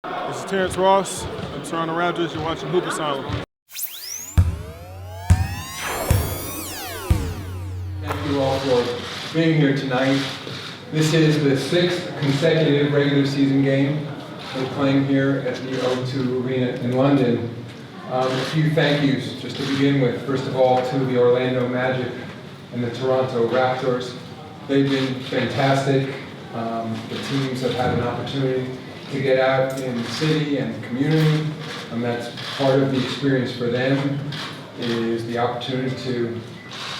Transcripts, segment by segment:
This is Terrence Ross. I'm Toronto Raptors. You're watching Hoop Asylum. Thank you all for being here tonight. This is the 6th consecutive regular season game we're playing here at the O2 Arena in London. A few thank yous just to begin with. First of all, to the Orlando Magic and the Toronto Raptors. They've been fantastic. The teams have had an opportunity to get out in the city and community, and that's part of the experience for them, is the opportunity to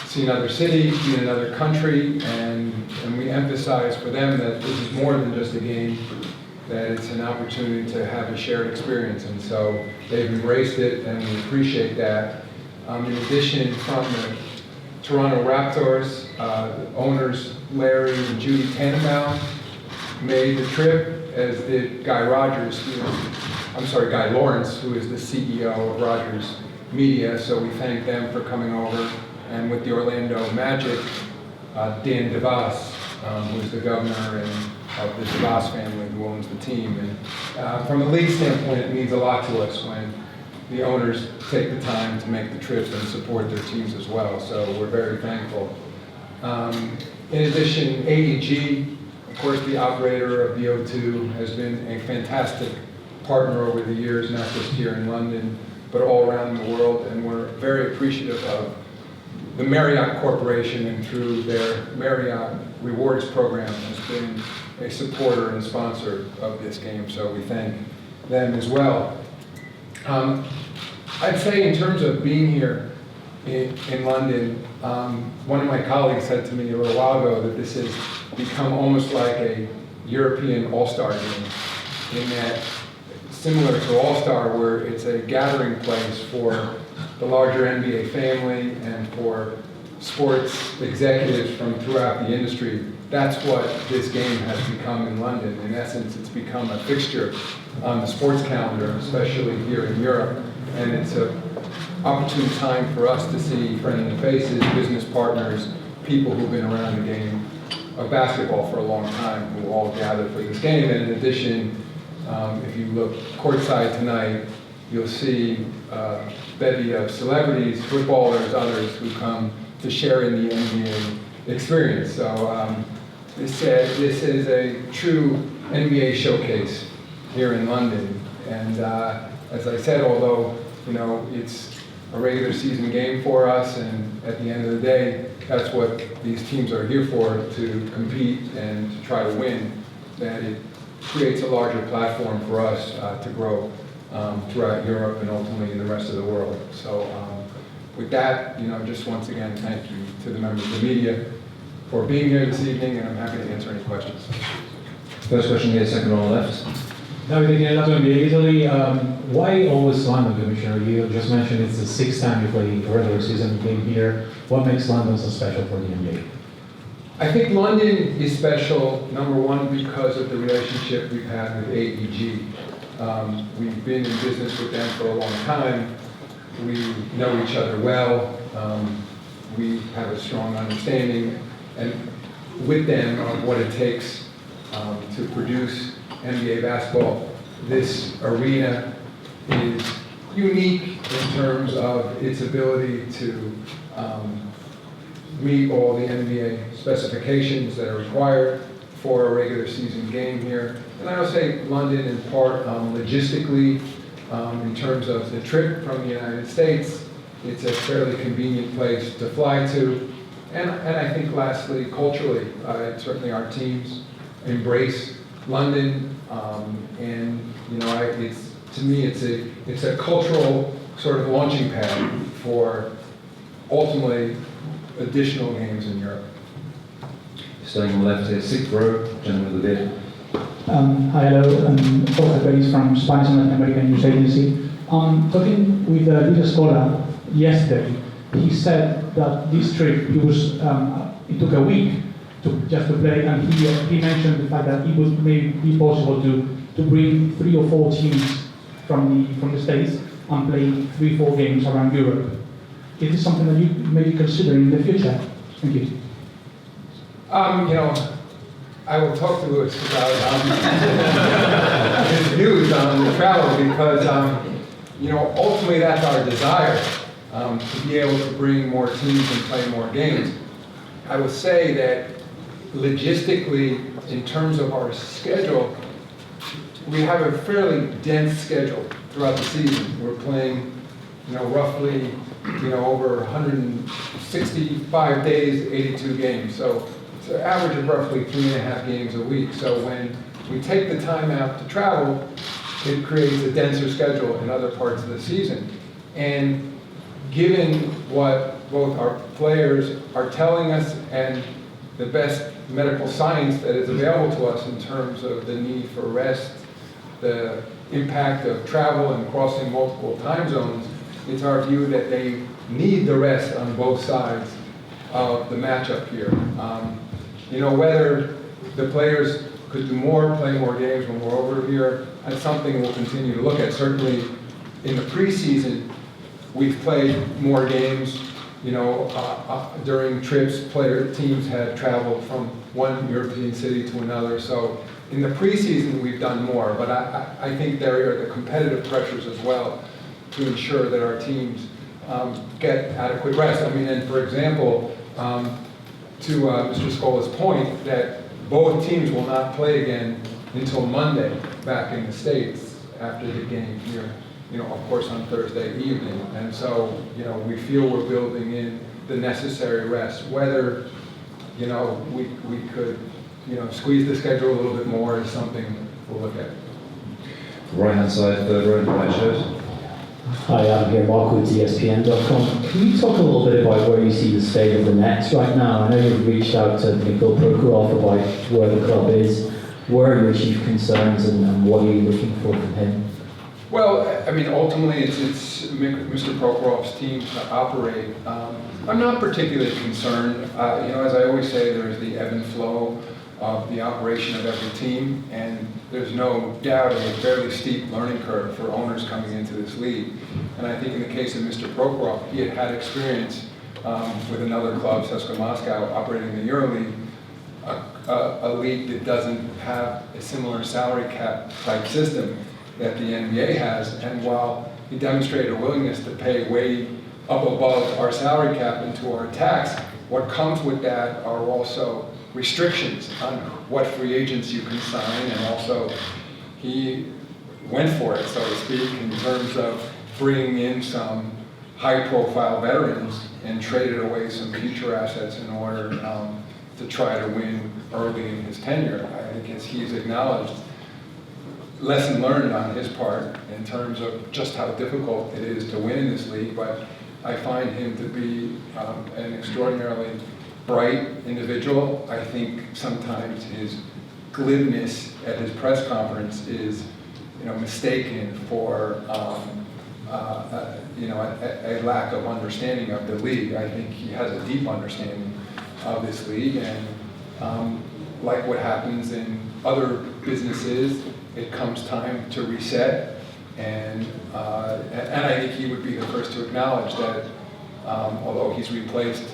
see another city, be in another country, and we emphasize for them that this is more than just a game, that it's an opportunity to have a shared experience, and so they've embraced it, and we appreciate that. In addition, from the Toronto Raptors, the owners Larry and Judy Tannenbaum made the trip, as did Guy Lawrence, who is the CEO of Rogers Media, so we thank them for coming over. And with the Orlando Magic, Dan DeVos, who is the governor of the DeVos family who owns the team. And from a league standpoint, it means a lot to us when the owners take the time to make the trips and support their teams as well, so we're very thankful. In addition, AEG, of course, the operator of the O2, has been a fantastic partner over the years, not just here in London, but all around the world, and we're very appreciative of the Marriott Corporation, and through their Marriott Rewards program has been a supporter and sponsor of this game, so we thank them as well. I'd say in terms of being here in London, one of my colleagues said to me a little while ago that this has become almost like a European all-star game, in that, similar to All-Star, where it's a gathering place for the larger NBA family and for sports executives from throughout the industry. That's what this game has become in London. In essence, it's become a fixture on the sports calendar, especially here in Europe, and it's an opportune time for us to see friendly faces, business partners, people who've been around the game of basketball for a long time, who all gather for this game. And in addition, if you look courtside tonight, you'll see a bevy of celebrities, footballers, others who come to share in the NBA experience. So this is a true NBA showcase here in London. And as I said, although it's a regular season game for us, and at the end of the day, that's what these teams are here for, to compete and to try to win, that it creates a larger platform for us to grow throughout Europe and ultimately in the rest of the world. So with that, just once again, thank you to the members of the media for being here this evening, and I'm happy to answer any questions. First question here, second on the left. Davide Chinellato, NBA Italy. Why always London, Commissioner? You just mentioned it's the 6th time you play a regular season game here. What makes London so special for the NBA? I think London is special, number one, because of the relationship we've had with AEG. We've been in business with them for a long time. We know each other well. We have a strong understanding and with them of what it takes to produce NBA basketball. This arena is unique in terms of its ability to meet all the NBA specifications that are required for a regular season game here. And I would say London in part logistically, in terms of the trip from the United States, it's a fairly convenient place to fly to. And I think lastly, culturally, certainly our teams embrace London, and to me it's a cultural sort of launching pad for ultimately additional games in Europe. Staying on the left here, 6th row, gentleman with the beard. Hi, hello, I'm Jorge Perez from Spanish and Latin American News Agency. Talking with Luis Escola yesterday, he said that this trip, it took a week just to play, and he mentioned the fact that it would maybe be possible to bring 3 or 4 teams from the States and play 3-4 games around Europe. Is this something that you may consider in the future? Thank you. I will talk to Louis about his views on the travel because, ultimately that's our desire, to be able to bring more teams and play more games. I will say that logistically, in terms of our schedule, we have a fairly dense schedule throughout the season. We're playing, roughly, over 165 days, 82 games. So it's an average of roughly 3.5 games a week. So when we take the time out to travel, it creates a denser schedule in other parts of the season. And given what both our players are telling us and the best medical science that is available to us in terms of the need for rest, the impact of travel and crossing multiple time zones, it's our view that they need the rest on both sides of the matchup here. Whether the players could do more, play more games when we're over here, that's something we'll continue to look at. Certainly in the preseason, we've played more games. During trips, teams had traveled from one European city to another. So in the preseason, we've done more, but I think there are the competitive pressures as well to ensure that our teams get adequate rest. And for example, to Mr. Scola's point, that both teams will not play again until Monday back in the States after the game here, of course on Thursday evening. And so, we feel we're building in the necessary rest. Whether, we could, squeeze the schedule a little bit more is something we'll look at. Right hand side, third row, black shirt. Hi, I'm here, Mark with ESPN.com. Can you talk a little bit about where you see the state of the Nets right now? I know you've reached out to Mikhail Prokhorov about where the club is. Where are your chief concerns and what are you looking for from him? Well, ultimately it's Mr. Prokhorov's team to operate. I'm not particularly concerned. As I always say, there's the ebb and flow of the operation of every team, and there's no doubt a fairly steep learning curve for owners coming into this league. And I think in the case of Mr. Prokhorov, he had experience with another club, CSKA Moscow, operating in the EuroLeague, a league that doesn't have a similar salary cap type system that the NBA has. And while he demonstrated a willingness to pay way up above our salary cap into our tax, what comes with that are also restrictions on what free agents you can sign, and also he went for it, so to speak, in terms of bringing in some high-profile veterans and traded away some future assets in order to try to win early in his tenure. I think as he's acknowledged, lesson learned on his part in terms of just how difficult it is to win in this league, but I find him to be an extraordinarily bright individual. I think sometimes his glibness at his press conference is, mistaken for, a lack of understanding of the league. I think he has a deep understanding of this league, and like what happens in other businesses, it comes time to reset. And I think he would be the first to acknowledge that although he's replaced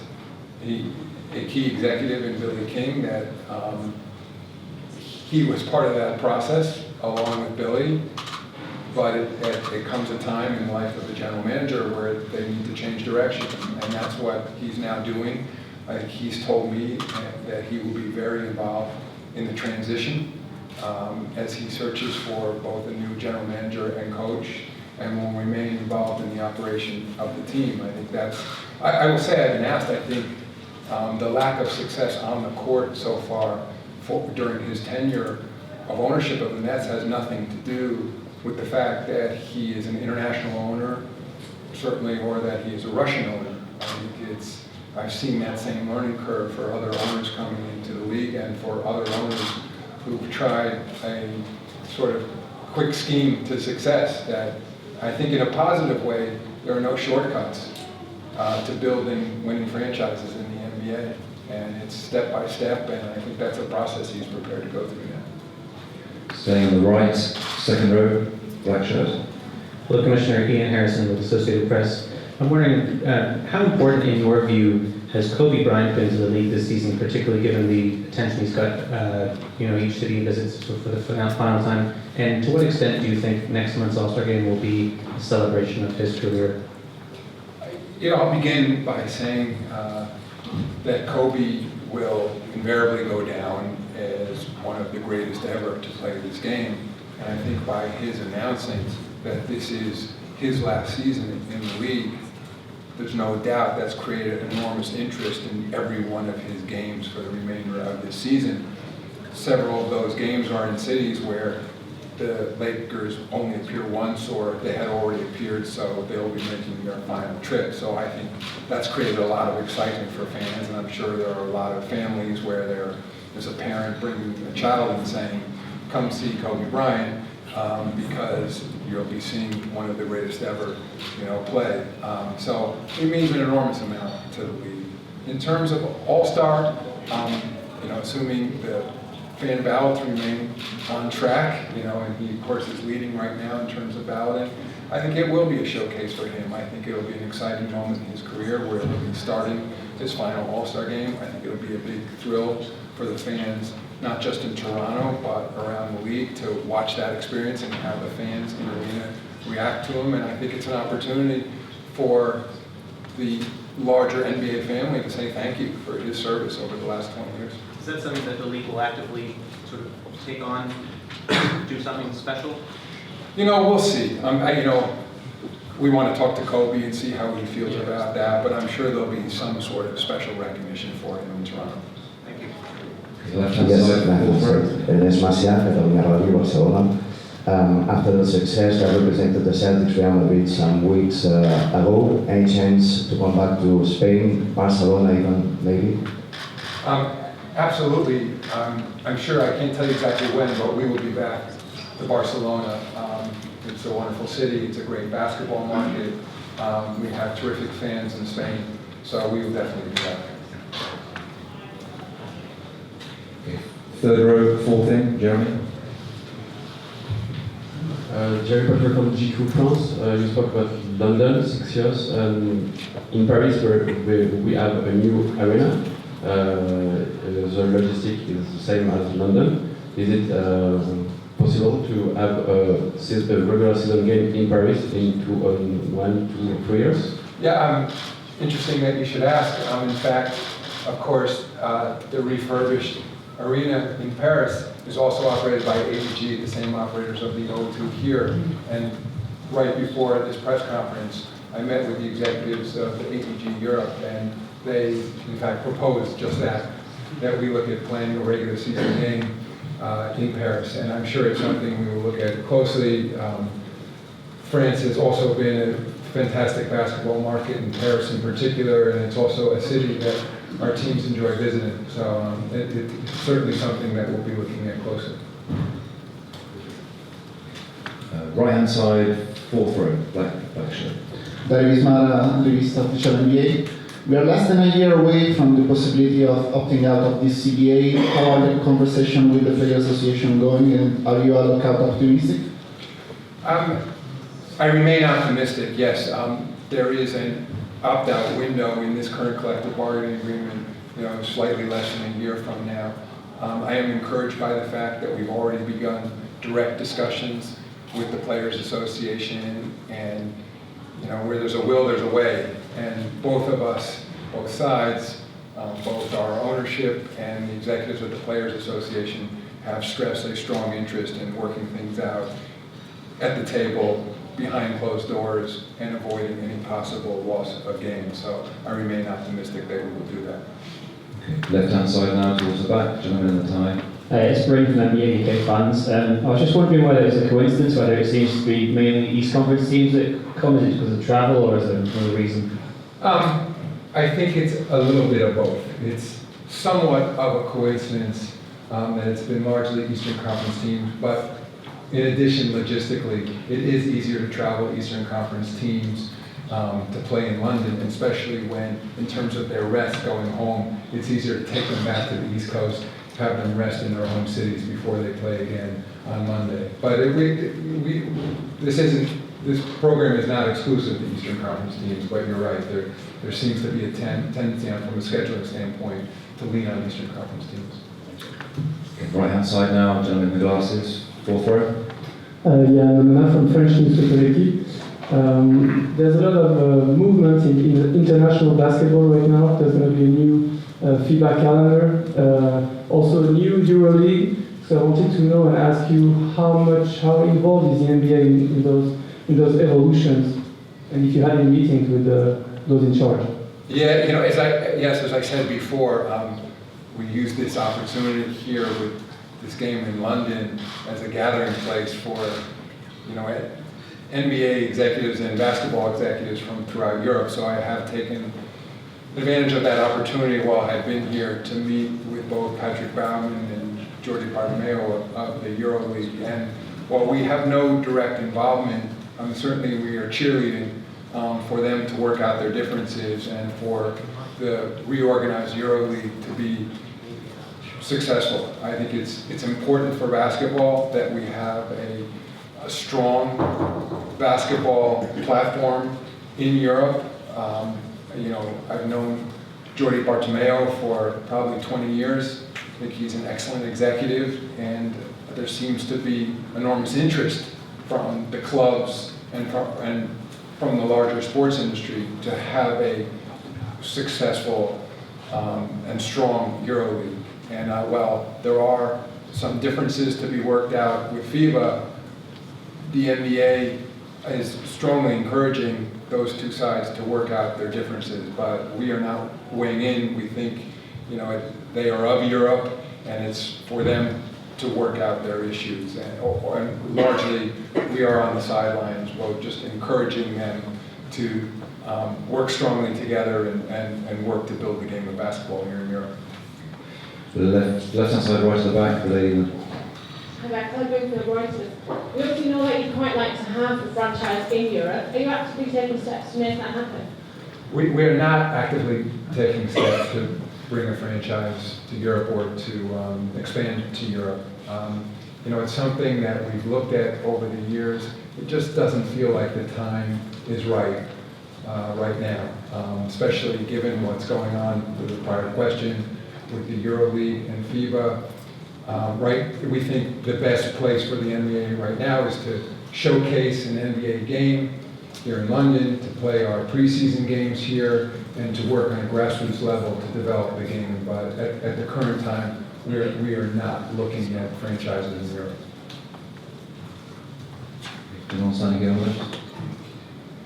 a key executive in Billy King, that he was part of that process along with Billy, but it comes a time in the life of the general manager where they need to change direction, and that's what he's now doing. I think he's told me that he will be very involved in the transition as he searches for both a new general manager and coach, and will remain involved in the operation of the team. I think that's, I will say, I've been asked, I think the lack of success on the court so far during his tenure of ownership of the Nets has nothing to do with the fact that he is an international owner, certainly, or that he is a Russian owner. I think I've seen that same learning curve for other owners coming into the league and for other owners who've tried a sort of quick scheme to success that I think in a positive way, there are no shortcuts to building winning franchises in the NBA. And it's step by step, and I think that's a process he's prepared to go through now. Staying on the right, second row, black shirt. Hello, Commissioner Ian Harrison with Associated Press. I'm wondering, how important in your view has Kobe Bryant been to the league this season, particularly given the attention he's got, each city he visits for the final time? And to what extent do you think next month's All-Star Game will be a celebration of his career? I'll begin by saying that Kobe will invariably go down as one of the greatest ever to play this game. And I think by his announcing that this is his last season in the league, there's no doubt that's created enormous interest in every one of his games for the remainder of this season. Several of those games are in cities where the Lakers only appear once, or they had already appeared, so they'll be making their final trip. So I think that's created a lot of excitement for fans, and I'm sure there are a lot of families where there's a parent bringing a child and saying, come see Kobe Bryant, because you'll be seeing one of the greatest ever, play. So it means an enormous amount to the league. In terms of All-Star, assuming the fan ballots remain on track, and he, of course, is leading right now in terms of balloting, I think it will be a showcase for him. I think it'll be an exciting moment in his career where he'll be starting his final All-Star game. I think it'll be a big thrill for the fans, not just in Toronto, but around the league, to watch that experience and have the fans in the arena react to him. And I think it's an opportunity for the larger NBA family to say thank you for his service over the last 20 years. Is that something that the league will actively sort of take on, do something special? We'll see. We want to talk to Kobe and see how he feels about that, but I'm sure there'll be some sort of special recognition for him in Toronto. Thank you. Left-hand side, fourth row. Ernest Macià, Catalunya Ràdio, Barcelona. After the success that represented the Celtics Real Madrid some weeks ago, any chance to come back to Spain, Barcelona even, maybe? Absolutely. I'm sure I can't tell you exactly when, but we will be back to Barcelona. It's a wonderful city. It's a great basketball market. We have terrific fans in Spain, so we will definitely be back. Okay. Third row, fourth in, Jeremy. Jerry Potter from G2 France. You spoke about London, 6 years. In Paris, where we have a new arena, the logistic is the same as London. Is it possible to have a regular season game in Paris in 1, 2, or 3 years? Yeah, interesting that you should ask. In fact, of course, the refurbished arena in Paris is also operated by AEG, the same operators of the O2 here. And right before this press conference, I met with the executives of the AEG Europe, and they, in fact, proposed just that we look at playing a regular season game in Paris. And I'm sure it's something we will look at closely. France has also been a fantastic basketball market, in Paris in particular, and it's also a city that our teams enjoy visiting. So it's certainly something that we'll be looking at closely. Right-hand side, fourth row, black shirt. David Ismar, released official NBA. We are less than a year away from the possibility of opting out of this CBA. How are the conversations with the Players Association going, and are you lookout optimistic? I remain optimistic, yes. There is an opt-out window in this current collective bargaining agreement, slightly less than a year from now. I am encouraged by the fact that we've already begun direct discussions with the Players Association, and where there's a will, there's a way. And both of us, both sides, both our ownership and the executives of the Players Association have stressed a strong interest in working things out at the table, behind closed doors, and avoiding any possible loss of games. So I remain optimistic that we will do that. Okay. Left-hand side now towards the back, gentleman in the tie. It's Bryn from NBA UK fans. I was just wondering whether it's a coincidence, whether it seems to be mainly East Conference teams that come. Is it because of travel, or is there another reason? I think it's a little bit of both. It's somewhat of a coincidence that it's been largely Eastern Conference teams, but in addition, logistically, it is easier to travel Eastern Conference teams to play in London, especially when, in terms of their rest going home, it's easier to take them back to the East Coast, have them rest in their home cities before they play again on Monday. But this isn't this program is not exclusive to Eastern Conference teams, but you're right, there seems to be a tendency from a scheduling standpoint to lean on Eastern Conference teams. Okay, right hand side now, gentleman in the glasses, fourth row. Yeah, from French Newspaper Équipe. There's a lot of movement in international basketball right now. There's going to be a new FIBA calendar, also a new EuroLeague. So I wanted to know and ask you how involved is the NBA in those evolutions, and if you had any meetings with those in charge. Yeah, as I said before, we use this opportunity here with this game in London as a gathering place for, NBA executives and basketball executives from throughout Europe. So I have taken advantage of that opportunity while I've been here to meet with both Patrick Baumann and Jordi Bartomeu of the EuroLeague. And while we have no direct involvement, certainly we are cheerleading for them to work out their differences and for the reorganized EuroLeague to be successful. I think it's important for basketball that we have a strong basketball platform in Europe. I've known Jordi Bartomeu for probably 20 years. I think he's an excellent executive, and there seems to be enormous interest from the clubs and from the larger sports industry to have a successful and strong EuroLeague. And while there are some differences to be worked out with FIBA, the NBA is strongly encouraging those two sides to work out their differences, but we are not weighing in. We think, they are of Europe, and it's for them to work out their issues. And largely, we are on the sidelines, both just encouraging them to work strongly together and work to build the game of basketball here in Europe. Left-hand side, right to the back, the lady. Hi, Beck. I'm going for the Reuters. We obviously know that you'd quite like to have a franchise in Europe. Are you actively taking steps to make that happen? We are not actively taking steps to bring a franchise to Europe or to expand to Europe. It's something that we've looked at over the years. It just doesn't feel like the time is right now, especially given what's going on with the prior question with the EuroLeague and FIBA. We think the best place for the NBA right now is to showcase an NBA game here in London, to play our preseason games here, and to work on a grassroots level to develop the game. But at the current time, we are not looking at franchises in Europe.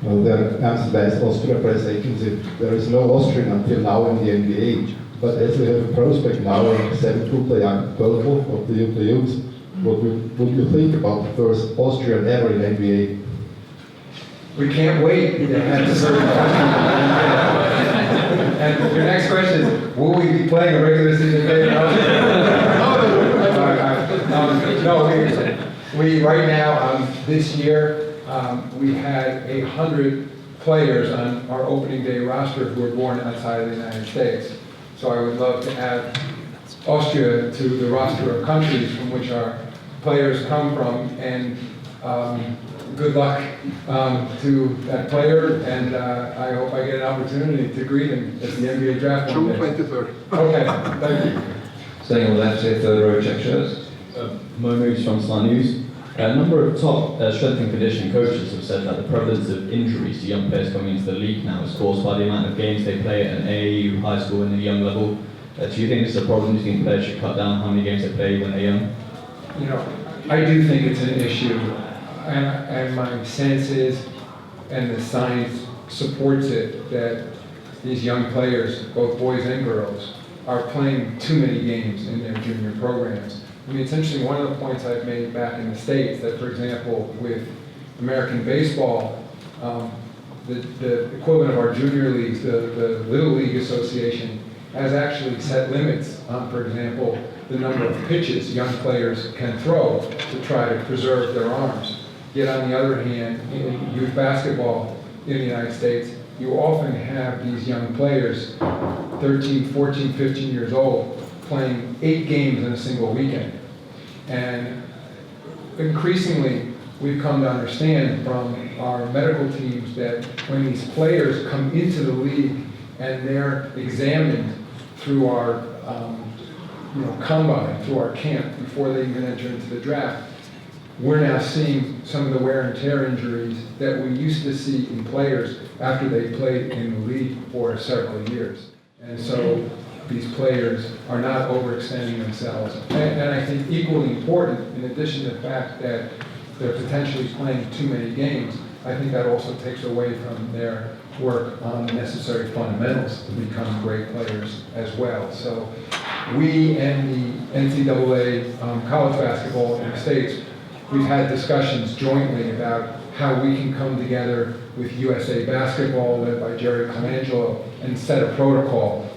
Well, the Amsterdam Austria press agency, there is no Austrian until now in the NBA. But as we have a prospect now in 7-2 play 12 of the youth, what would you think about the first Austrian ever in NBA? We can't wait to have the certain And your next question is, will we be playing a regular season game? We right now, this year, we had 100 players on our opening day roster who were born outside of the United States. So I would love to add Austria to the roster of countries from which our players come from, and good luck to that player, and I hope I get an opportunity to greet him at the NBA draft one day. June 23rd. Okay, thank you. Staying on the left here, third row, check shirts. Mo Moose from Star News. A number of top strength and conditioning coaches have said that the prevalence of injuries to young players coming into the league now is caused by the amount of games they play at an AAU, high school, and a young level. Do you think this is a problem? Do you think players should cut down how many games they play when they're young? I do think it's an issue, and my sense is, and the science supports it, that these young players, both boys and girls, are playing too many games in their junior programs. It's interesting, one of the points I've made back in the States, that for example, with American baseball, the equivalent of our junior leagues, the Little League Association, has actually set limits on, for example, the number of pitches young players can throw to try to preserve their arms. Yet on the other hand, in youth basketball in the United States, you often have these young players, 13, 14, 15 years old, playing 8 games in a single weekend. And increasingly, we've come to understand from our medical teams that when these players come into the league and they're examined through our combine, through our camp, before they even enter into the draft, we're now seeing some of the wear and tear injuries that we used to see in players after they played in the league for several years. And so these players are not overextending themselves. And I think equally important, in addition to the fact that they're potentially playing too many games, I think that also takes away from their work on the necessary fundamentals to become great players as well. So we and the NCAA college basketball in the States, we've had discussions jointly about how we can come together with USA Basketball, led by Jerry Colangelo, and set a protocol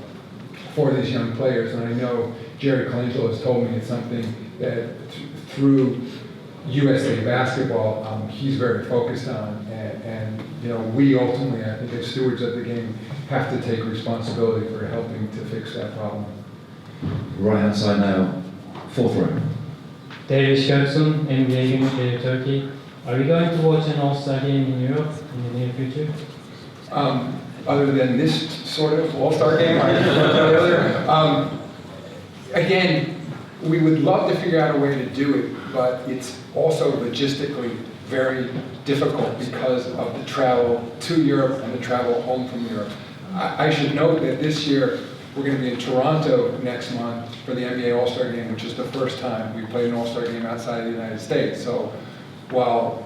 for these young players. And I know Jerry Colangelo has told me it's something that through USA Basketball, he's very focused on. And we ultimately, I think as stewards of the game, have to take responsibility for helping to fix that problem. Right hand side now, fourth row. David Schertson, NBA Turkey. Are you going to watch an All-Star game in Europe in the near future? Other than this sort of All-Star game, again, we would love to figure out a way to do it, but it's also logistically very difficult because of the travel to Europe and the travel home from Europe. I should note that this year we're going to be in Toronto next month for the NBA All-Star Game, which is the first time we played an All-Star Game outside of the United States. So while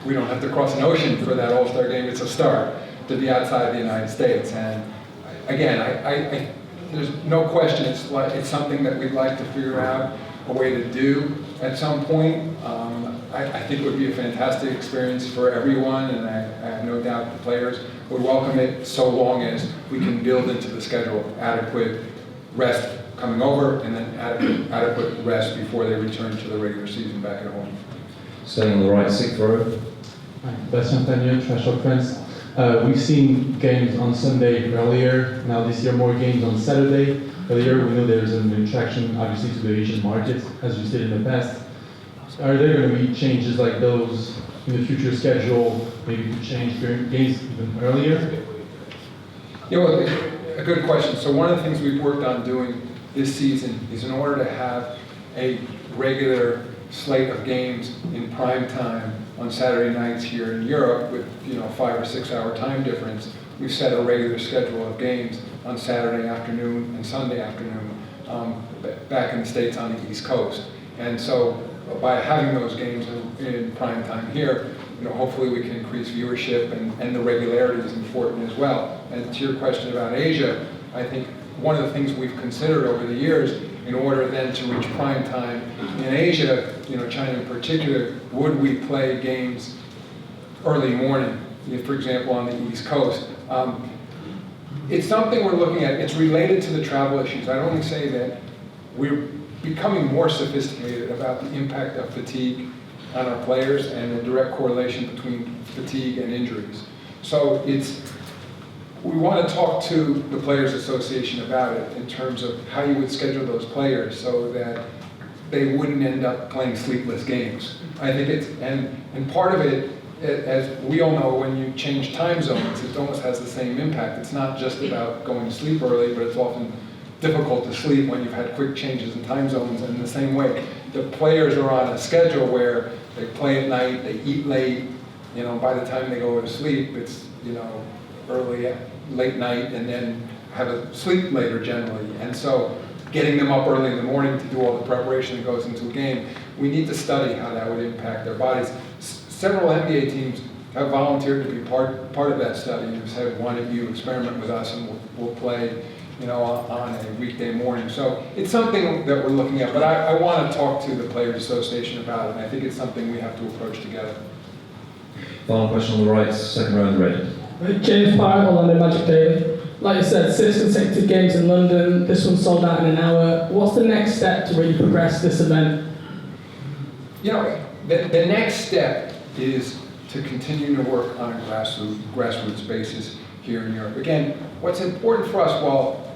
we don't have to cross an ocean for that All-Star Game, it's a start to be outside the United States. And again, I there's no question it's something that we'd like to figure out a way to do at some point. I think it would be a fantastic experience for everyone, and I have no doubt the players would welcome it, so long as we can build into the schedule adequate rest coming over and then adequate rest before they return to the regular season back at home. Staying on the right, sixth row. Hi, Bastien Tanier, Trash Talk Friends. We've seen games on Sunday earlier. Now this year, more games on Saturday. Earlier, we know there's an attraction, obviously, to the Asian market, as you did in the past. Are there going to be changes like those in the future schedule, maybe to change games even earlier? A good question. So one of the things we've worked on doing this season is, in order to have a regular slate of games in prime time on Saturday nights here in Europe with 5 or 6 hour time difference, we've set a regular schedule of games on Saturday afternoon and Sunday afternoon back in the States on the East Coast. And so by having those games in prime time here, hopefully we can increase viewership, and the regularity is important as well. And to your question about Asia, I think one of the things we've considered over the years, in order then to reach prime time in Asia, China in particular, would we play games early morning, for example, on the East Coast? It's something we're looking at. It's related to the travel issues. I'd only say that we're becoming more sophisticated about the impact of fatigue on our players and the direct correlation between fatigue and injuries. So we want to talk to the Players Association about it in terms of how you would schedule those players so that they wouldn't end up playing sleepless games. I think and part of it, as we all know, when you change time zones, it almost has the same impact. It's not just about going to sleep early, but it's often difficult to sleep when you've had quick changes in time zones. And in the same way, the players are on a schedule where they play at night, they eat late, by the time they go to sleep, it's, late night, and then have a sleep later generally. And so getting them up early in the morning to do all the preparation that goes into a game, we need to study how that would impact their bodies. Several NBA teams have volunteered to be part of that study and have said, why don't you experiment with us and we'll play on a weekday morning. So it's something that we're looking at, but I want to talk to the Players Association about it, and I think it's something we have to approach together. Final question on the right, second row in the red. James Parr, Orlando Magic Daily. Like I said, 6 consecutive games in London, this one sold out in an hour. What's the next step to really progress this event? The next step is to continue to work on a grassroots basis here in Europe. Again, what's important for us, while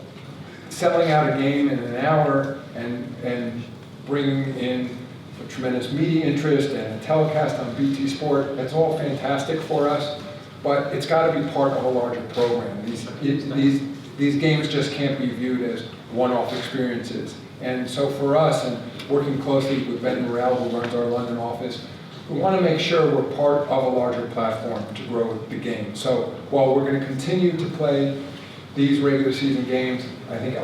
selling out a game in an hour and bringing in a tremendous media interest and a telecast on BT Sport. That's all fantastic for us, but it's got to be part of a larger program. These games just can't be viewed as one-off experiences. And so for us, and working closely with Ben Morrell, who runs our London office, we want to make sure we're part of a larger platform to grow the game. So while we're going to continue to play these regular season games, I think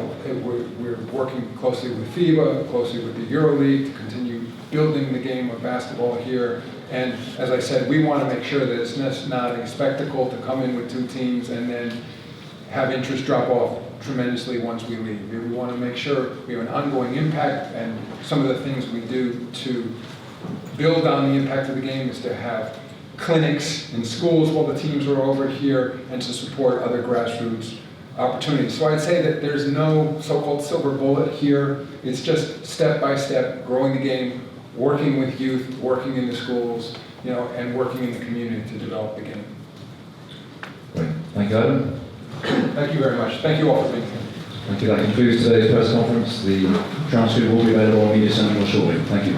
we're working closely with FIBA, closely with the EuroLeague to continue building the game of basketball here. And as I said, we want to make sure that it's not a spectacle to come in with two teams and then have interest drop off tremendously once we leave. We want to make sure we have an ongoing impact, and some of the things we do to build on the impact of the game is to have clinics in schools while the teams are over here and to support other grassroots opportunities. So I'd say that there's no so-called silver bullet here. It's just step by step growing the game, working with youth, working in the schools, and working in the community to develop the game. Great. Thank you, Adam. Thank you very much. Thank you all for being here. Thank you. That concludes today's press conference. The transcript will be available on Media Central shortly. Thank you.